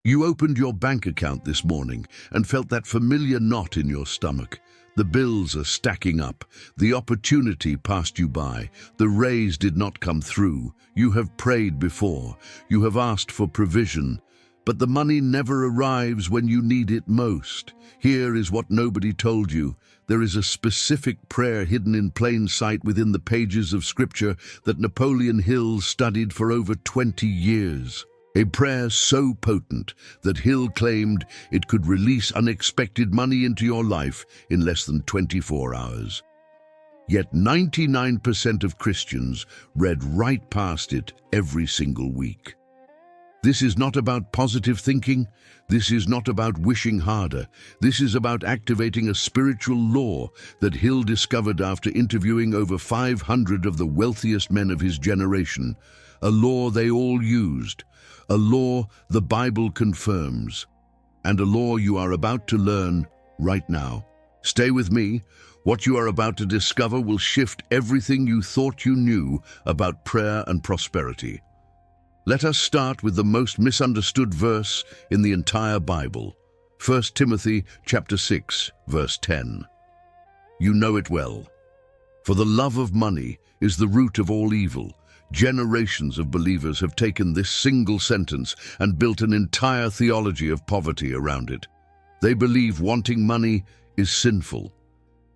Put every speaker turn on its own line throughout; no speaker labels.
You opened your bank account this morning and felt that familiar knot in your stomach. The bills are stacking up. The opportunity passed you by. The raise did not come through. You have prayed before. You have asked for provision. But the money never arrives when you need it most. Here is what nobody told you. There is a specific prayer hidden in plain sight within the pages of Scripture that Napoleon Hill studied for over 20 years. A prayer so potent that Hill claimed it could release unexpected money into your life in less than 24 hours. Yet 99% of Christians read right past it every single week. This is not about positive thinking. This is not about wishing harder. This is about activating a spiritual law that Hill discovered after interviewing over 500 of the wealthiest men of his generation. A law they all used. A law the Bible confirms. And a law you are about to learn right now. Stay with me. What you are about to discover will shift everything you thought you knew about prayer and prosperity. Let us start with the most misunderstood verse in the entire Bible. 1 Timothy chapter 6, verse 10. You know it well. For the love of money is the root of all evil. Generations of believers have taken this single sentence and built an entire theology of poverty around it. They believe wanting money is sinful.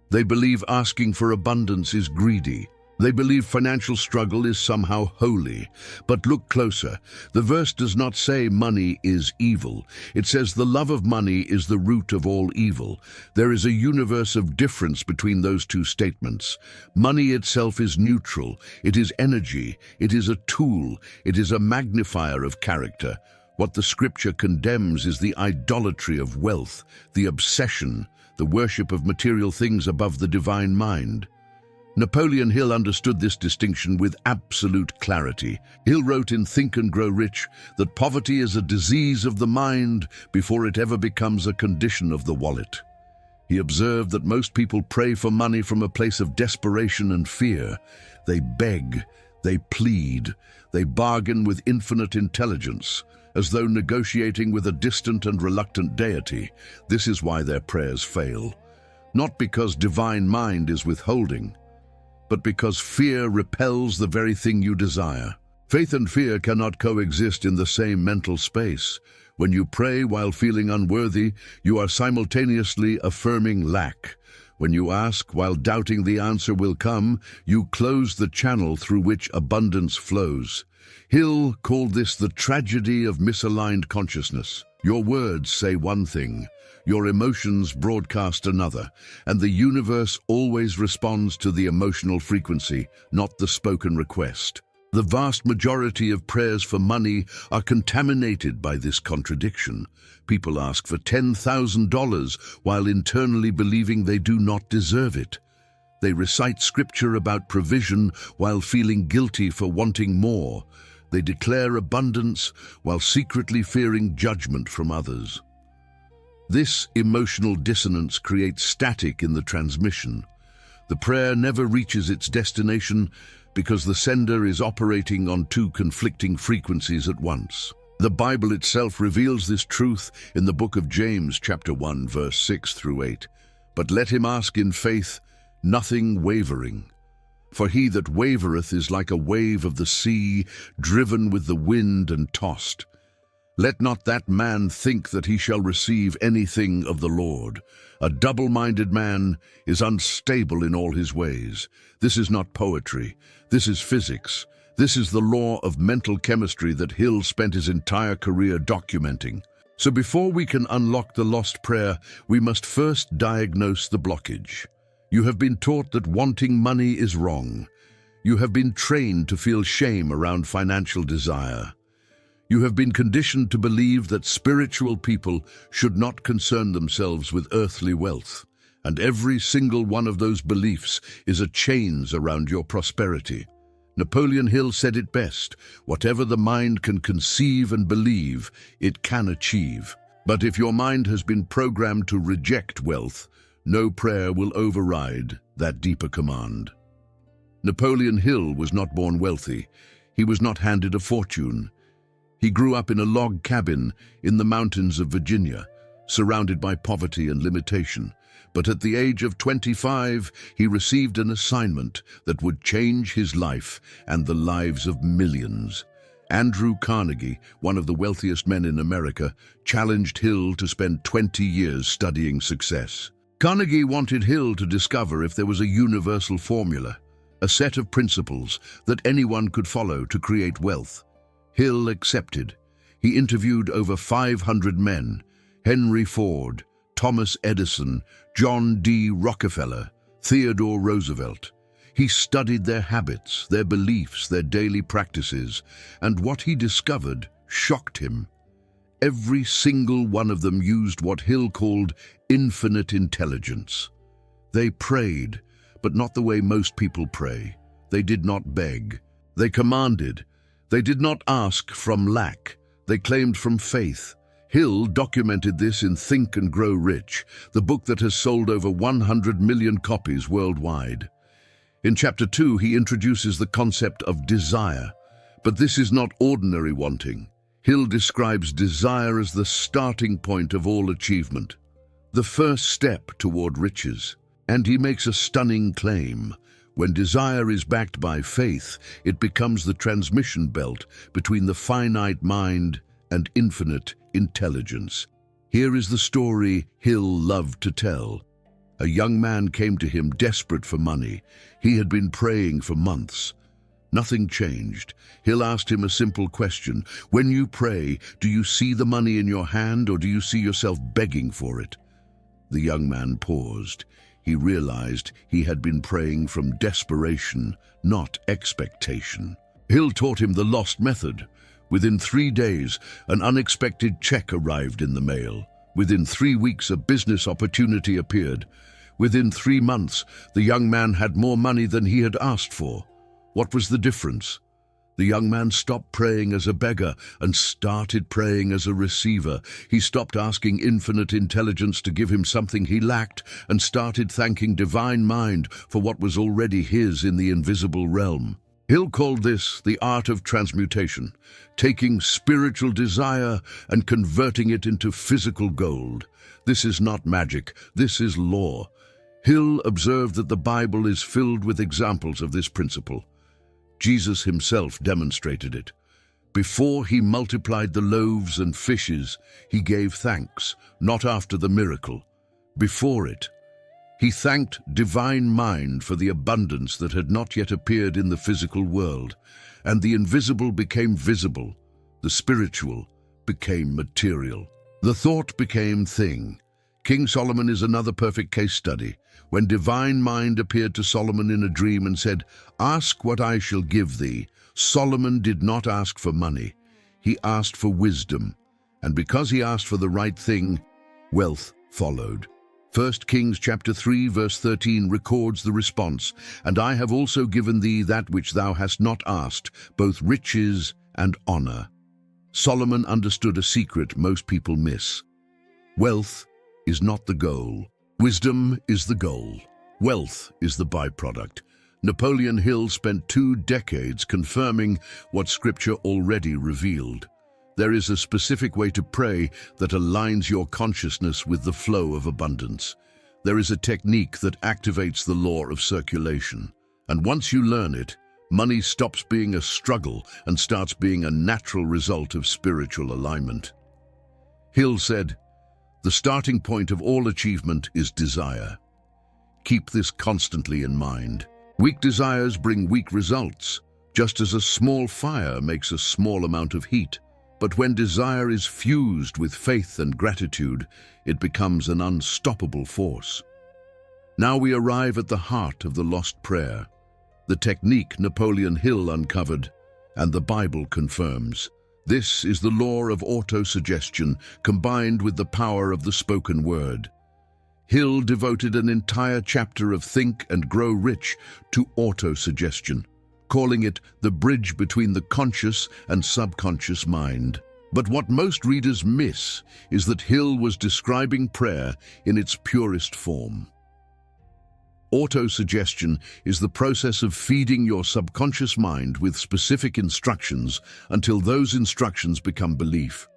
They believe asking for abundance is greedy. They believe financial struggle is somehow holy. But look closer. The verse does not say money is evil. It says the love of money is the root of all evil. There is a universe of difference between those two statements. Money itself is neutral. It is energy. It is a tool. It is a magnifier of character. What the Scripture condemns is the idolatry of wealth, the obsession, the worship of material things above the divine mind. Napoleon Hill understood this distinction with absolute clarity. Hill wrote in Think and Grow Rich that poverty is a disease of the mind before it ever becomes a condition of the wallet. He observed that most people pray for money from a place of desperation and fear. They beg, they plead, they bargain with infinite intelligence, as though negotiating with a distant and reluctant deity. This is why their prayers fail. Not because divine mind is withholding, but because fear repels the very thing you desire. Faith and fear cannot coexist in the same mental space. When you pray while feeling unworthy, you are simultaneously affirming lack. When you ask while doubting the answer will come, you close the channel through which abundance flows. Hill called this the tragedy of misaligned consciousness. Your words say one thing, your emotions broadcast another, and the universe always responds to the emotional frequency, not the spoken request. The vast majority of prayers for money are contaminated by this contradiction. People ask for $10,000 while internally believing they do not deserve it. They recite scripture about provision while feeling guilty for wanting more. They declare abundance while secretly fearing judgment from others. This emotional dissonance creates static in the transmission. The prayer never reaches its destination because the sender is operating on two conflicting frequencies at once. The Bible itself reveals this truth in the book of James, chapter 1, verse 6 through 8. But let him ask in faith, nothing wavering. For he that wavereth is like a wave of the sea, driven with the wind and tossed. Let not that man think that he shall receive anything of the Lord. A double-minded man is unstable in all his ways. This is not poetry. This is physics. This is the law of mental chemistry that Hill spent his entire career documenting. So before we can unlock the lost prayer, we must first diagnose the blockage. You have been taught that wanting money is wrong. You have been trained to feel shame around financial desire. You have been conditioned to believe that spiritual people should not concern themselves with earthly wealth, and every single one of those beliefs is a chains around your prosperity. Napoleon Hill said it best, whatever the mind can conceive and believe, it can achieve. But if your mind has been programmed to reject wealth, no prayer will override that deeper command. Napoleon Hill was not born wealthy. He was not handed a fortune. He grew up in a log cabin in the mountains of Virginia, surrounded by poverty and limitation. But at the age of 25, he received an assignment that would change his life and the lives of millions. Andrew Carnegie, one of the wealthiest men in America, challenged Hill to spend 20 years studying success. Carnegie wanted Hill to discover if there was a universal formula, a set of principles that anyone could follow to create wealth. Hill accepted. He interviewed over 500 men: Henry Ford, Thomas Edison, John D. Rockefeller, Theodore Roosevelt. He studied their habits, their beliefs, their daily practices, and what he discovered shocked him. Every single one of them used what Hill called infinite intelligence. They prayed, but not the way most people pray. They did not beg. They commanded. They did not ask from lack. They claimed from faith. Hill documented this in Think and Grow Rich, the book that has sold over 100 million copies worldwide. In Chapter 2, he introduces the concept of desire. But this is not ordinary wanting. Hill describes desire as the starting point of all achievement, the first step toward riches. And he makes a stunning claim. When desire is backed by faith, it becomes the transmission belt between the finite mind and infinite intelligence. Here is the story Hill loved to tell. A young man came to him desperate for money. He had been praying for months. Nothing changed. Hill asked him a simple question. When you pray, do you see the money in your hand, or do you see yourself begging for it? The young man paused. He realized he had been praying from desperation, not expectation. Hill taught him the lost method. Within 3 days, an unexpected check arrived in the mail. Within 3 weeks, a business opportunity appeared. Within 3 months, the young man had more money than he had asked for. What was the difference? The young man stopped praying as a beggar and started praying as a receiver. He stopped asking infinite intelligence to give him something he lacked and started thanking divine mind for what was already his in the invisible realm. Hill called this the art of transmutation, taking spiritual desire and converting it into physical gold. This is not magic, this is law. Hill observed that the Bible is filled with examples of this principle. Jesus himself demonstrated it. Before he multiplied the loaves and fishes, he gave thanks, not after the miracle. Before it, he thanked divine mind for the abundance that had not yet appeared in the physical world, and the invisible became visible, the spiritual became material. The thought became thing. King Solomon is another perfect case study. When divine mind appeared to Solomon in a dream and said, "Ask what I shall give thee," Solomon did not ask for money. He asked for wisdom. And because he asked for the right thing, wealth followed. 1 Kings chapter 3 verse 13 records the response, "And I have also given thee that which thou hast not asked, both riches and honor." Solomon understood a secret most people miss. Wealth is not the goal. Wisdom is the goal. Wealth is the byproduct. Napoleon Hill spent 2 decades confirming what Scripture already revealed. There is a specific way to pray that aligns your consciousness with the flow of abundance. There is a technique that activates the law of circulation. And once you learn it, money stops being a struggle and starts being a natural result of spiritual alignment. Hill said, "The starting point of all achievement is desire." Keep this constantly in mind. Weak desires bring weak results, just as a small fire makes a small amount of heat. But when desire is fused with faith and gratitude, it becomes an unstoppable force. Now we arrive at the heart of the lost prayer, the technique Napoleon Hill uncovered, and the Bible confirms. This is the law of autosuggestion combined with the power of the spoken word. Hill devoted an entire chapter of Think and Grow Rich to autosuggestion, calling it the bridge between the conscious and subconscious mind. But what most readers miss is that Hill was describing prayer in its purest form. Autosuggestion is the process of feeding your subconscious mind with specific instructions until those instructions become belief.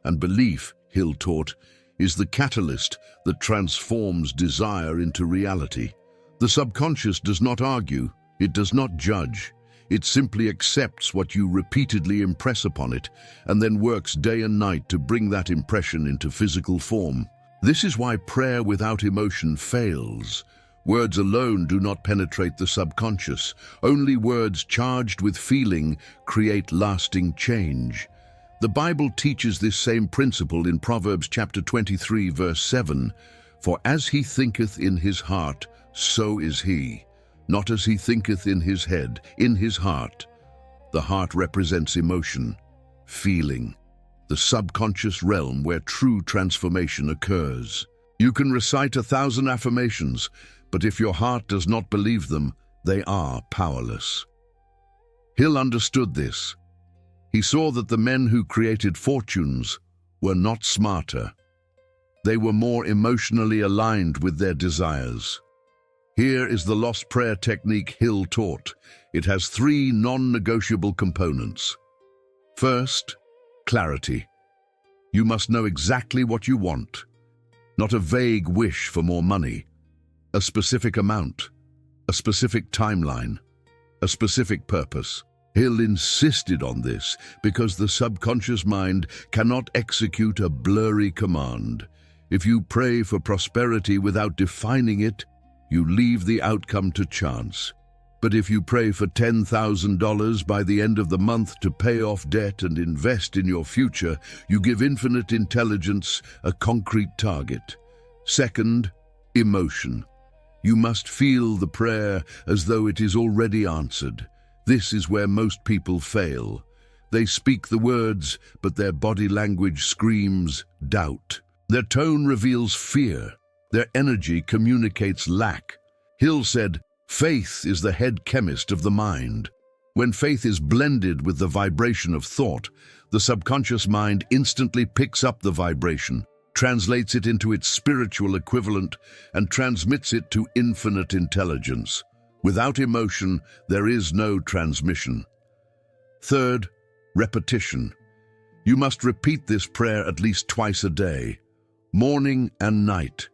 And belief, Hill taught, is the catalyst that transforms desire into reality. The subconscious does not argue, it does not judge. It simply accepts what you repeatedly impress upon it and then works day and night to bring that impression into physical form. This is why prayer without emotion fails. Words alone do not penetrate the subconscious. Only words charged with feeling create lasting change. The Bible teaches this same principle in Proverbs chapter 23, verse 7. For as he thinketh in his heart, so is he. Not as he thinketh in his head, in his heart. The heart represents emotion, feeling, the subconscious realm where true transformation occurs. You can recite 1,000 affirmations, but if your heart does not believe them, they are powerless. Hill understood this. He saw that the men who created fortunes were not smarter. They were more emotionally aligned with their desires. Here is the lost prayer technique Hill taught. It has 3 non-negotiable components. First, clarity. You must know exactly what you want. Not a vague wish for more money. A specific amount, a specific timeline, a specific purpose. Hill insisted on this because the subconscious mind cannot execute a blurry command. If you pray for prosperity without defining it, you leave the outcome to chance. But if you pray for $10,000 by the end of the month to pay off debt and invest in your future, you give infinite intelligence a concrete target. Second, emotion. You must feel the prayer as though it is already answered. This is where most people fail. They speak the words, but their body language screams doubt. Their tone reveals fear. Their energy communicates lack. Hill said, faith is the head chemist of the mind. When faith is blended with the vibration of thought, the subconscious mind instantly picks up the vibration, translates it into its spiritual equivalent, and transmits it to infinite intelligence. Without emotion, there is no transmission. Third, repetition. You must repeat this prayer at least twice a day, morning and night.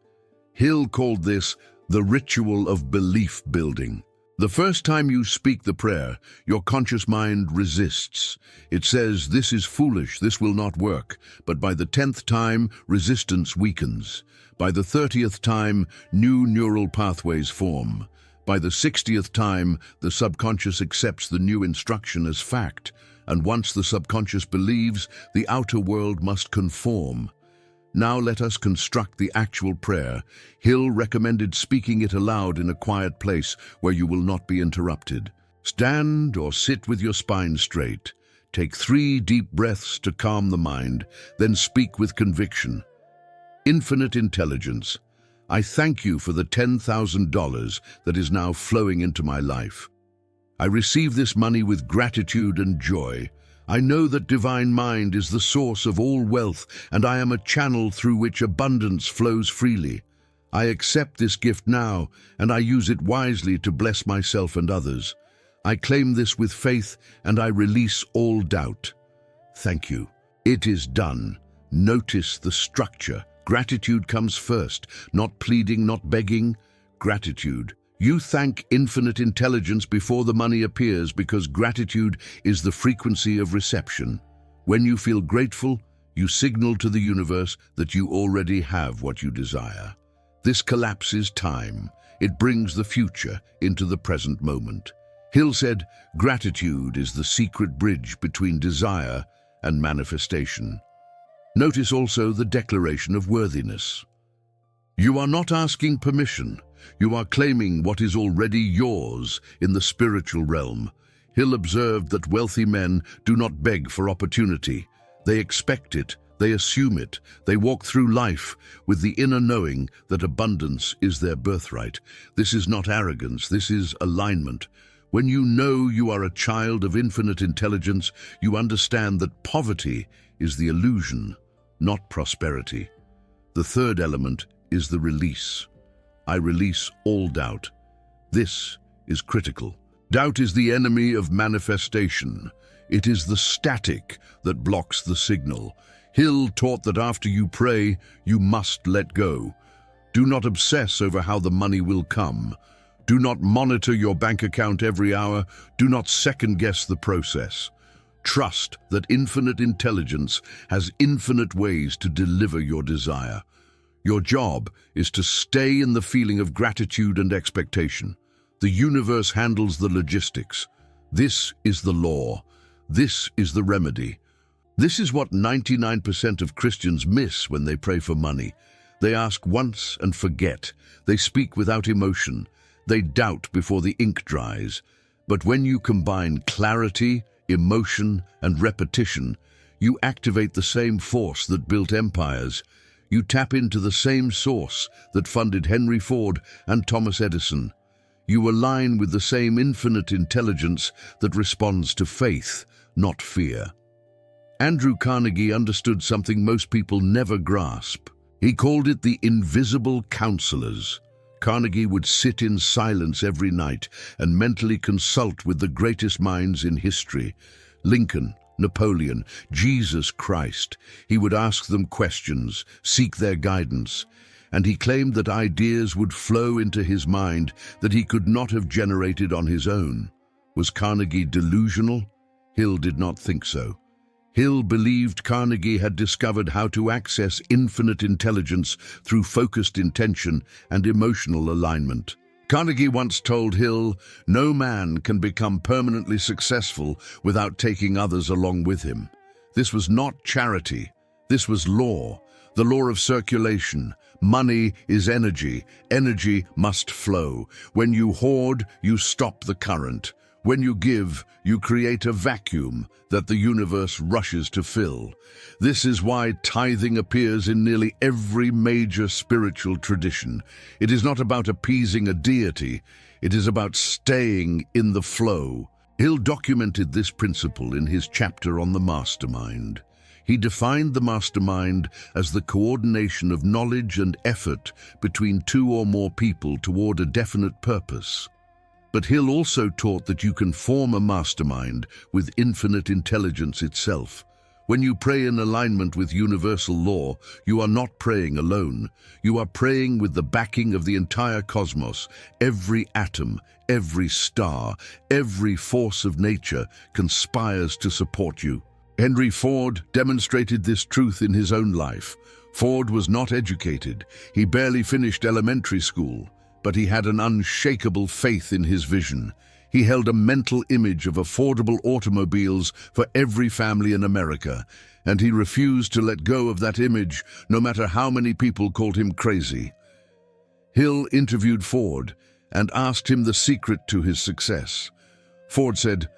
Hill called this the ritual of belief building. The first time you speak the prayer, your conscious mind resists. It says, this is foolish, this will not work. But by the 10th time, resistance weakens. By the 30th time, new neural pathways form. By the 60th time, the subconscious accepts the new instruction as fact. And once the subconscious believes, the outer world must conform. Now let us construct the actual prayer. Hill recommended speaking it aloud in a quiet place where you will not be interrupted. Stand or sit with your spine straight. Take 3 deep breaths to calm the mind, then speak with conviction. Infinite intelligence, I thank you for the $10,000 that is now flowing into my life. I receive this money with gratitude and joy. I know that divine mind is the source of all wealth, and I am a channel through which abundance flows freely. I accept this gift now, and I use it wisely to bless myself and others. I claim this with faith, and I release all doubt. Thank you. It is done. Notice the structure. Gratitude comes first, not pleading, not begging. Gratitude. You thank infinite intelligence before the money appears because gratitude is the frequency of reception. When you feel grateful, you signal to the universe that you already have what you desire. This collapses time. It brings the future into the present moment. Hill said, gratitude is the secret bridge between desire and manifestation. Notice also the declaration of worthiness. You are not asking permission. You are claiming what is already yours in the spiritual realm. Hill observed that wealthy men do not beg for opportunity. They expect it, they assume it, they walk through life with the inner knowing that abundance is their birthright. This is not arrogance, this is alignment. When you know you are a child of infinite intelligence, you understand that poverty is the illusion, not prosperity. The third element is the release. I release all doubt. This is critical. Doubt is the enemy of manifestation. It is the static that blocks the signal. Hill taught that after you pray, you must let go. Do not obsess over how the money will come. Do not monitor your bank account every hour. Do not second-guess the process. Trust that infinite intelligence has infinite ways to deliver your desire. Your job is to stay in the feeling of gratitude and expectation. The universe handles the logistics. This is the law. This is the remedy. This is what 99% of Christians miss when they pray for money. They ask once and forget. They speak without emotion. They doubt before the ink dries. But when you combine clarity, emotion, and repetition, you activate the same force that built empires. You tap into the same source that funded Henry Ford and Thomas Edison. You align with the same infinite intelligence that responds to faith, not fear. Andrew Carnegie understood something most people never grasp. He called it the invisible counselors. Carnegie would sit in silence every night and mentally consult with the greatest minds in history. Lincoln, Napoleon, Jesus Christ. He would ask them questions, seek their guidance, and he claimed that ideas would flow into his mind that he could not have generated on his own. Was Carnegie delusional? Hill did not think so. Hill believed Carnegie had discovered how to access infinite intelligence through focused intention and emotional alignment. Carnegie once told Hill, "No man can become permanently successful without taking others along with him." This was not charity. This was law, the law of circulation. Money is energy. Energy must flow. When you hoard, you stop the current. When you give, you create a vacuum that the universe rushes to fill. This is why tithing appears in nearly every major spiritual tradition. It is not about appeasing a deity. It is about staying in the flow. Hill documented this principle in his chapter on the mastermind. He defined the mastermind as the coordination of knowledge and effort between two or more people toward a definite purpose. But Hill also taught that you can form a mastermind with infinite intelligence itself. When you pray in alignment with universal law, you are not praying alone. You are praying with the backing of the entire cosmos. Every atom, every star, every force of nature conspires to support you. Henry Ford demonstrated this truth in his own life. Ford was not educated. He barely finished elementary school. But he had an unshakable faith in his vision. He held a mental image of affordable automobiles for every family in America, and he refused to let go of that image, no matter how many people called him crazy. Hill interviewed Ford and asked him the secret to his success. Ford said,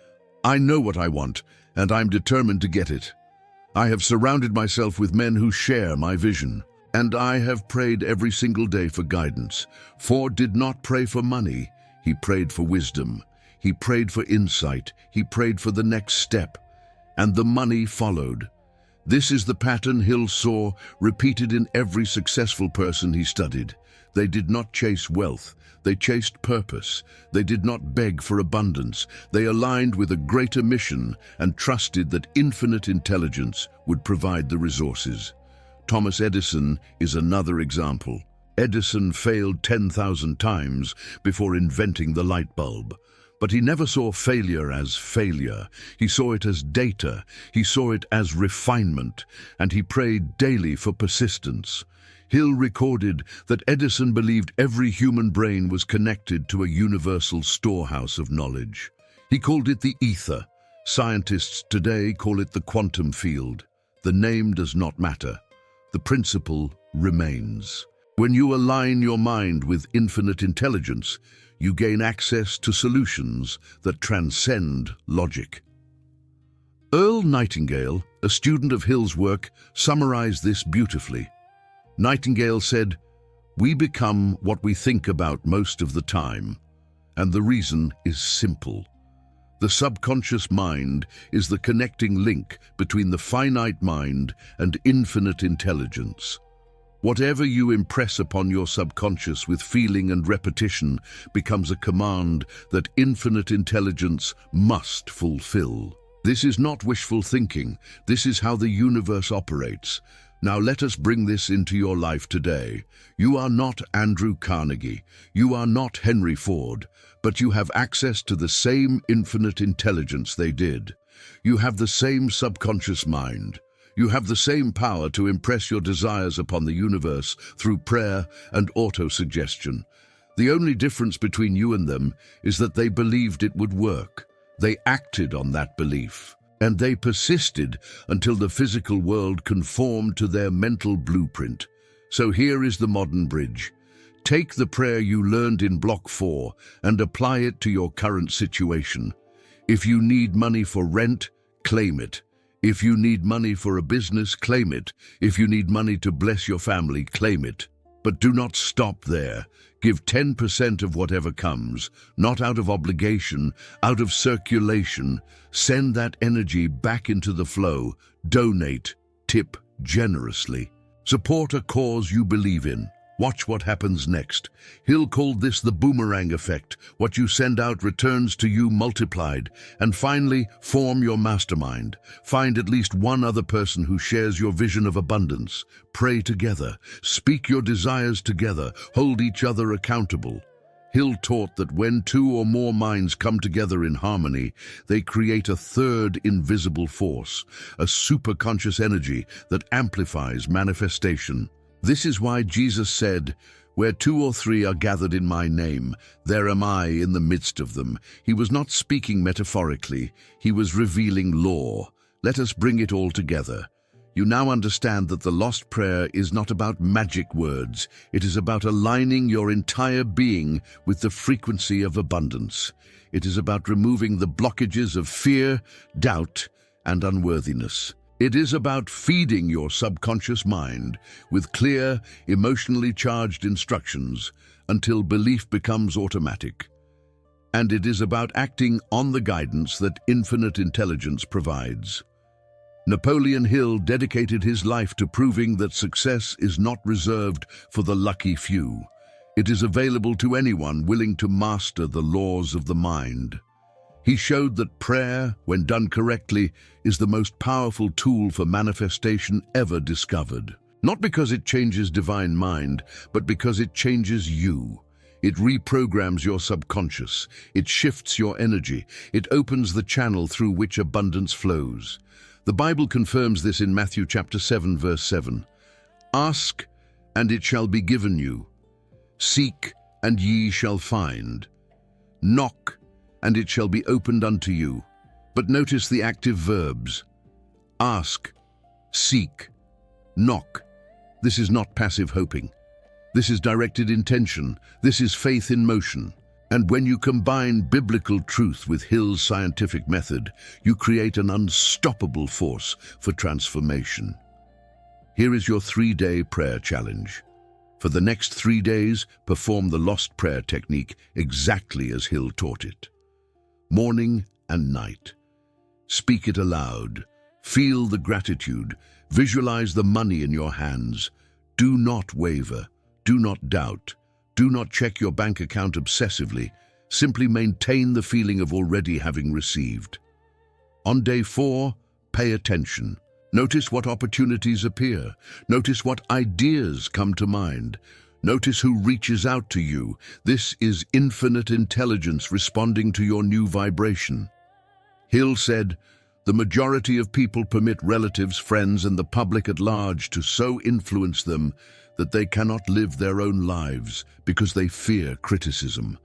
"I know what I want, and I'm determined to get it. I have surrounded myself with men who share my vision. And I have prayed every single day for guidance." Ford did not pray for money. He prayed for wisdom. He prayed for insight. He prayed for the next step. And the money followed. This is the pattern Hill saw repeated in every successful person he studied. They did not chase wealth. They chased purpose. They did not beg for abundance. They aligned with a greater mission and trusted that infinite intelligence would provide the resources. Thomas Edison is another example. Edison failed 10,000 times before inventing the light bulb. But he never saw failure as failure. He saw it as data. He saw it as refinement. And he prayed daily for persistence. Hill recorded that Edison believed every human brain was connected to a universal storehouse of knowledge. He called it the ether. Scientists today call it the quantum field. The name does not matter. The principle remains. When you align your mind with infinite intelligence, you gain access to solutions that transcend logic. Earl Nightingale, a student of Hill's work, summarized this beautifully. Nightingale said, "We become what we think about most of the time, and the reason is simple. The subconscious mind is the connecting link between the finite mind and infinite intelligence. Whatever you impress upon your subconscious with feeling and repetition becomes a command that infinite intelligence must fulfill. This is not wishful thinking. This is how the universe operates. Now let us bring this into your life today. You are not Andrew Carnegie. You are not Henry Ford, but you have access to the same infinite intelligence they did. You have the same subconscious mind. You have the same power to impress your desires upon the universe through prayer and autosuggestion. The only difference between you and them is that they believed it would work. They acted on that belief, and they persisted until the physical world conformed to their mental blueprint. So here is the modern bridge. Take the prayer you learned in Block 4 and apply it to your current situation. If you need money for rent, claim it. If you need money for a business, claim it. If you need money to bless your family, claim it. But do not stop there. Give 10% of whatever comes, not out of obligation, out of circulation. Send that energy back into the flow. Donate, tip generously. Support a cause you believe in. Watch what happens next. Hill called this the boomerang effect. What you send out returns to you multiplied. And finally, form your mastermind. Find at least one other person who shares your vision of abundance. Pray together. Speak your desires together. Hold each other accountable. Hill taught that when two or more minds come together in harmony, they create a third invisible force, a superconscious energy that amplifies manifestation. This is why Jesus said, "Where two or three are gathered in my name, there am I in the midst of them." He was not speaking metaphorically. He was revealing law. Let us bring it all together. You now understand that the lost prayer is not about magic words. It is about aligning your entire being with the frequency of abundance. It is about removing the blockages of fear, doubt, and unworthiness. It is about feeding your subconscious mind with clear, emotionally charged instructions until belief becomes automatic. And it is about acting on the guidance that infinite intelligence provides. Napoleon Hill dedicated his life to proving that success is not reserved for the lucky few. It is available to anyone willing to master the laws of the mind. He showed that prayer, when done correctly, is the most powerful tool for manifestation ever discovered. Not because it changes divine mind, but because it changes you. It reprograms your subconscious. It shifts your energy. It opens the channel through which abundance flows. The Bible confirms this in Matthew chapter 7, verse 7. "Ask, and it shall be given you. Seek, and ye shall find. Knock, and it shall be opened unto you." But notice the active verbs. Ask, seek, knock. This is not passive hoping. This is directed intention. This is faith in motion. And when you combine biblical truth with Hill's scientific method, you create an unstoppable force for transformation. Here is your 3-day prayer challenge. For the next 3 days, perform the lost prayer technique exactly as Hill taught it. Morning and night. Speak it aloud. Feel the gratitude. Visualize the money in your hands. Do not waver. Do not doubt. Do not check your bank account obsessively. Simply maintain the feeling of already having received. On day 4, pay attention. Notice what opportunities appear. Notice what ideas come to mind. Notice who reaches out to you. This is infinite intelligence responding to your new vibration. Hill said, "The majority of people permit relatives, friends, and the public at large to so influence them that they cannot live their own lives because they fear criticism.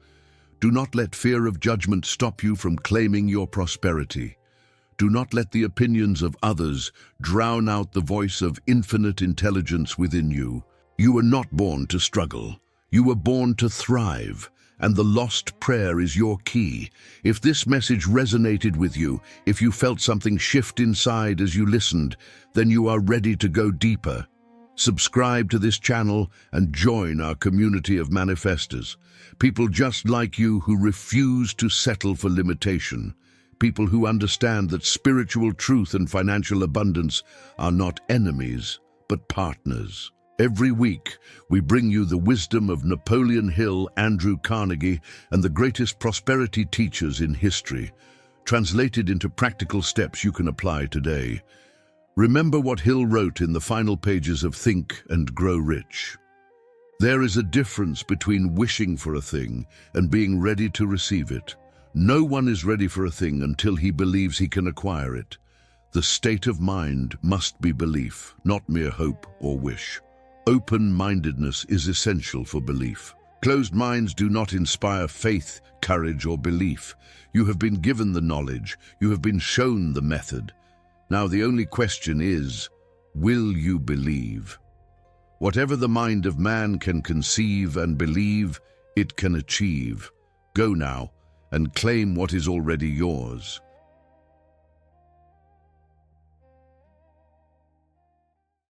Do not let fear of judgment stop you from claiming your prosperity. Do not let the opinions of others drown out the voice of infinite intelligence within you. You were not born to struggle. You were born to thrive, and the lost prayer is your key. If this message resonated with you, if you felt something shift inside as you listened, then you are ready to go deeper. Subscribe to this channel and join our community of manifestors. People just like you who refuse to settle for limitation. People who understand that spiritual truth and financial abundance are not enemies, but partners. Every week, we bring you the wisdom of Napoleon Hill, Andrew Carnegie, and the greatest prosperity teachers in history, translated into practical steps you can apply today. Remember what Hill wrote in the final pages of Think and Grow Rich. There is a difference between wishing for a thing and being ready to receive it. No one is ready for a thing until he believes he can acquire it. The state of mind must be belief, not mere hope or wish. Open-mindedness is essential for belief. Closed minds do not inspire faith, courage, or belief. You have been given the knowledge. You have been shown the method. Now the only question is, will you believe? Whatever the mind of man can conceive and believe, it can achieve. Go now and claim what is already yours.